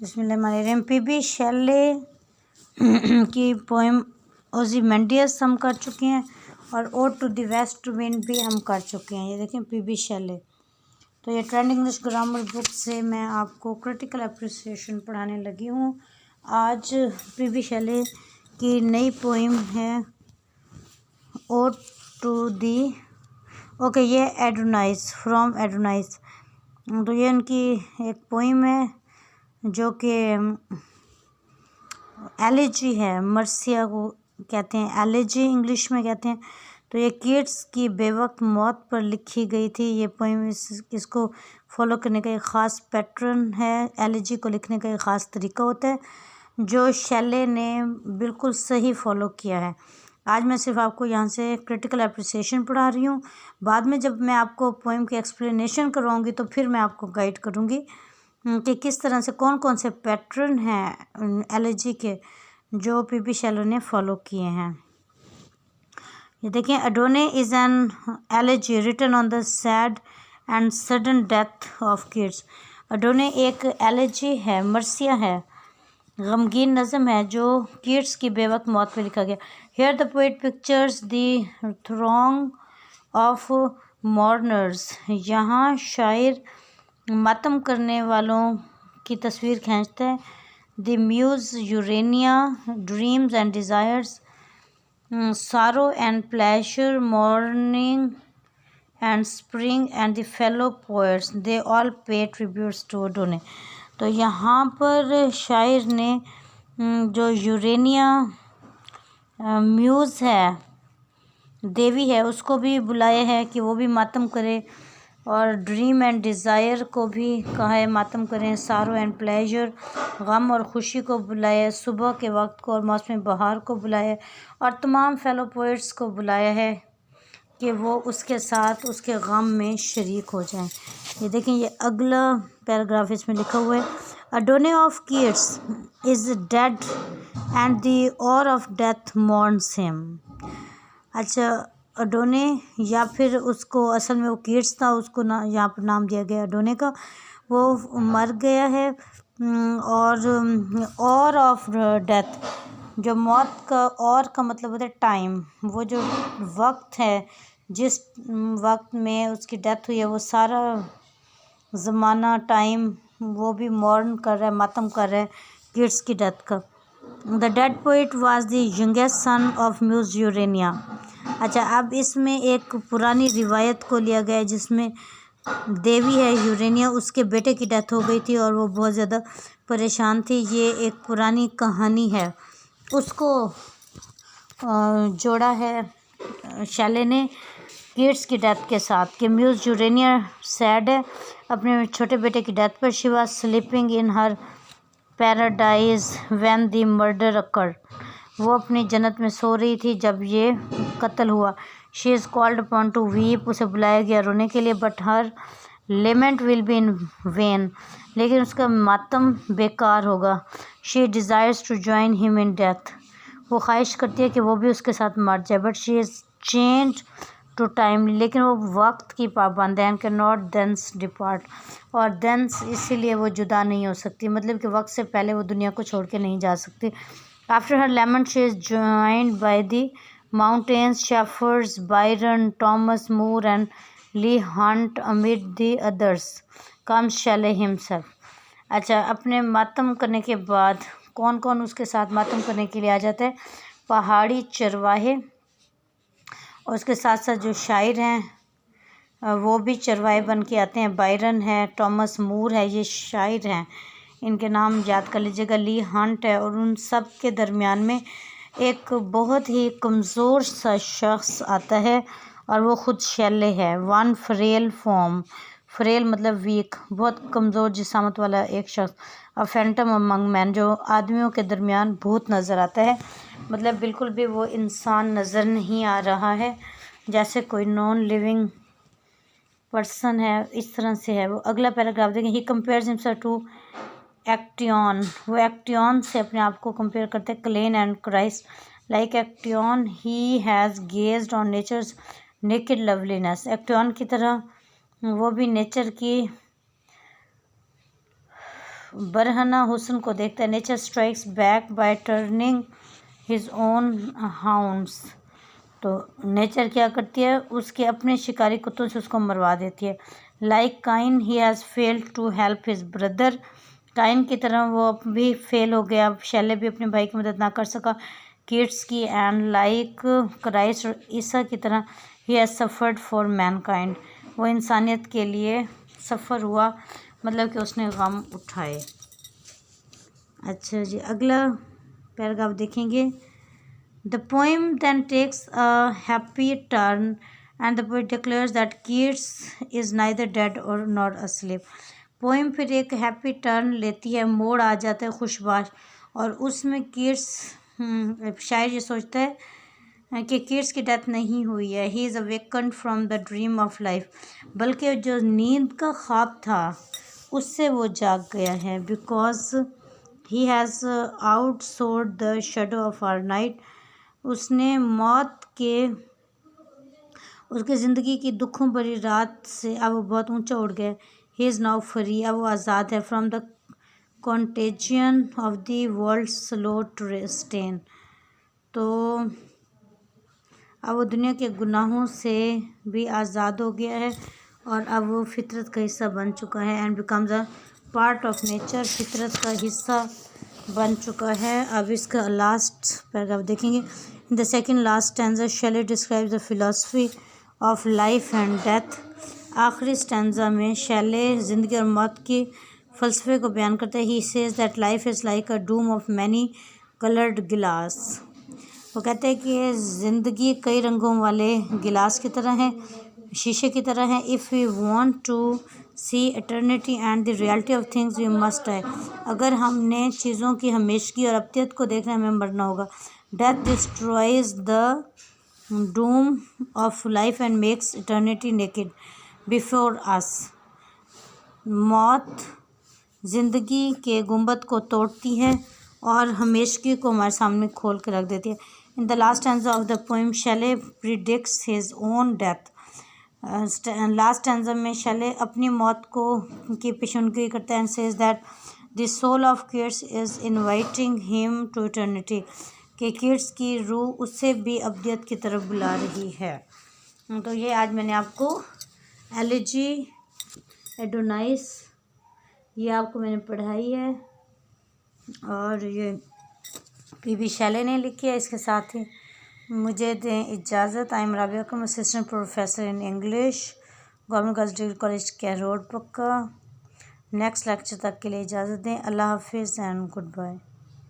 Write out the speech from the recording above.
बिस्मिल्लाहिर्रहमानिर्रहीम। पीबी शेले की पोएम ओज़िमेंडियस हम कर चुके हैं और ode to the west wind भी हम कर चुके हैं। ये देखें पीबी शेले। तो ये ट्रेंडिंग इंग्लिश ग्रामर बुक से मैं आपको क्रिटिकल एप्रिसिएशन पढ़ाने लगी हूँ। आज पीबी शेले की नई पोएम है ओड टू दी ये एडोनाइस फ्रॉम एडोनाइस। तो ये उनकी एक पोएम है जो कि एलिजी है, मर्सिया को कहते हैं, एलिजी इंग्लिश में कहते हैं। तो ये कीट्स की बेवक्त मौत पर लिखी गई थी ये पोएम। इसको फॉलो करने का एक ख़ास पैटर्न है, एलिजी को लिखने का एक ख़ास तरीका होता है जो शेले ने बिल्कुल सही फॉलो किया है। आज मैं सिर्फ आपको यहाँ से क्रिटिकल एप्रिसिएशन पढ़ा रही हूँ। बाद में जब मैं आपको पोएम की एक्सप्लेनेशन करवाऊँगी तो फिर मैं आपको गाइड करूँगी कि किस तरह से कौन कौन से पैटर्न हैं एलिजी के जो पीबी शेले ने फॉलो किए हैं। ये देखें, Adonais is an elegy written on the sad and sudden death of Keats. Adonais एक एलिजी है, मर्सिया है, गमगीन नज़म है जो कीट्स की बेवक्त मौत पर लिखा गया। Here the poet pictures the throng of mourners. यहाँ शायर मातम करने वालों की तस्वीर खींचता है। The muse Urania dreams and desires, sorrow and pleasure, morning and spring and the fellow poets they all pay tributes to Adonais. तो यहाँ पर शायर ने जो यूरेनिया म्यूज़ है, देवी है, उसको भी बुलाया है कि वो भी मातम करे, और ड्रीम एंड डिज़ायर को भी कहा है मातम करें। सारो एंड प्लेजर, गम और ख़ुशी को बुलाया है, सुबह के वक्त को और मौसम बहार को बुलाया है, और तमाम फेलो पोइट्स को बुलाया है कि वो उसके साथ उसके गम में शरीक हो जाएं। ये देखें, ये अगला पैराग्राफ इसमें लिखा हुआ है। Adonais of Keats is dead and the or of death mourns him. अच्छा, अडोने या फिर उसको असल में वो कीट्स था, उसको ना यहाँ पर नाम दिया गया अडोने का, वो मर गया है। और ऑफ डेथ, जो मौत का और का मतलब होता है टाइम, वो जो वक्त है जिस वक्त में उसकी डेथ हुई है वो सारा ज़माना टाइम वो भी मॉर्न कर रहा है, मातम कर रहा है कीट्स की डेथ का। The dead poet was the youngest son of muse Urania. अच्छा, अब इसमें एक पुरानी रिवायत को लिया गया है जिसमें देवी है यूरेनिया, उसके बेटे की डेथ हो गई थी और वो बहुत ज़्यादा परेशान थी। ये एक पुरानी कहानी है, उसको जोड़ा है शेले ने कीट्स की डेथ के साथ कि म्यूज़ यूरेनिया सैड है अपने छोटे बेटे की डेथ पर। She was sleeping in her paradise when the murder occurred. वो अपनी जन्नत में सो रही थी जब ये कत्ल हुआ। She is called upon to weep, उसे बुलाया गया रोने के लिए। But her lament will be in vain, लेकिन उसका मातम बेकार होगा। She desires to join him in death, वो ख्वाहिश करती है कि वो भी उसके साथ मर जाए। But she is chained to time, लेकिन वो वक्त की पाबंद है। And can not thence depart, और देंस इसीलिए वो जुदा नहीं हो सकती, मतलब कि वक्त से पहले वो दुनिया को छोड़ के नहीं जा सकती। After her lament, she is joined by the mountains, shepherds, Byron, Thomas Moore, and Leigh Hunt. Amid the others comes Shelley himself. अच्छा, अपने मातम करने के बाद कौन कौन उसके साथ मातम करने के लिए आ जाता है? पहाड़ी चरवाहे, और उसके साथ साथ जो शायर हैं वो भी चरवाहे बन के आते हैं। बायरन है, टॉमस मूर है, ये शायर हैं, इनके नाम याद कर लीजिएगा। ली हंट है, और उन सब के दरमियान में एक बहुत ही कमज़ोर सा शख्स आता है और वो ख़ुद शेले है। वन फ्रेल फॉर्म, फ्रेल मतलब वीक, बहुत कमज़ोर जिसामत वाला एक शख्स। अ फैंटम अमंग मैन, जो आदमियों के दरमियान भूत नज़र आता है, मतलब बिल्कुल भी वो इंसान नज़र नहीं आ रहा है, जैसे कोई नॉन लिविंग पर्सन है, इस तरह से है वो। अगला पैराग्राफ देखें। He compares himself to Actaeon, वो एक्टियन से अपने आप को कंपेयर करते हैं। Cain and Christ, like Actaeon he has gazed on nature's naked loveliness. Actaeon की तरह वो भी नेचर की बरहना हुस्न को देखता है। Nature strikes back by turning his own hounds. तो नेचर क्या करती है, उसके अपने शिकारी कुत्तों से उसको मरवा देती है। Like Cain he has failed to help his brother. Cain की तरह वो भी फेल हो गया, शैले भी अपने भाई की मदद ना कर सका किड्स की। एंड लाइक क्राइस्ट ईसा की तरह he has suffered for Mankind. वो इंसानियत के लिए सफ़र हुआ, मतलब कि उसने गम उठाए। अच्छा जी, अगला पैराग्राफ देखेंगे। The poem then takes a happy turn and the poet declares that Keats is neither dead or nor asleep. Poem फिर एक हैप्पी टर्न लेती है, मोड़ आ जाता है खुशबाश, और उसमें कीट्स शायर ये सोचता है कि कीट्स की डेथ नहीं हुई है। He is awakened from the dream of life, बल्कि जो नींद का ख्वाब था उससे वो जाग गया है। Because he has outsoared the shadow of our night. उसने मौत के उसकी ज़िंदगी की दुखों भरी रात से अब वो बहुत ऊंचा उड़ गया। ही इज़ नाउ फ्री, अब वो आज़ाद है। From the contagion of the world slow stain. तो अब वो दुनिया के गुनाहों से भी आज़ाद हो गया है और अब वो फितरत का हिस्सा बन चुका है। And becomes a part of nature, फितरत का हिस्सा बन चुका है। अब इसका लास्ट पैराग्राफ देखेंगे। In the second last stanza Shelley describes the philosophy of life and death. आखिरी स्टैंजा में शैले ज़िंदगी और मौत के फ़लसफ़े को बयान करता है। He says that life is like a dome of many coloured glass. वो कहते हैं कि ज़िंदगी कई रंगों वाले गिलास की तरह है, शीशे की तरह है। If we want to see eternity and the reality of things we must die. अगर हमने चीज़ों की हमेशगी और अब्दियत को देखना, हमें मरना होगा। Death destroys the doom of life and makes eternity naked before us. मौत ज़िंदगी के गुंबद को तोड़ती है और हमेशगी को हमारे सामने खोल के रख देती है। In the last stanza of the poem Shelley predicts his own death. Last stanza में शैले अपनी मौत को की पेशेनगोई करता है। And says that the soul of Keats is inviting him to eternity, कि कीट्स की रूह उससे भी अब्दियत की तरफ बुला रही है। तो ये आज मैंने आपको एलिजी एडोनाइस ये आपको मैंने पढ़ाई है और ये पी शैले ने लिखी है। इसके साथ ही मुझे दें इजाज़त। I am Rabia Kam, assistant professor in English, government girls degree college Kahror Pakka. Next lecture तक के लिए इजाज़त दें। अल्लाह हाफिज़ एंड गुड बाय।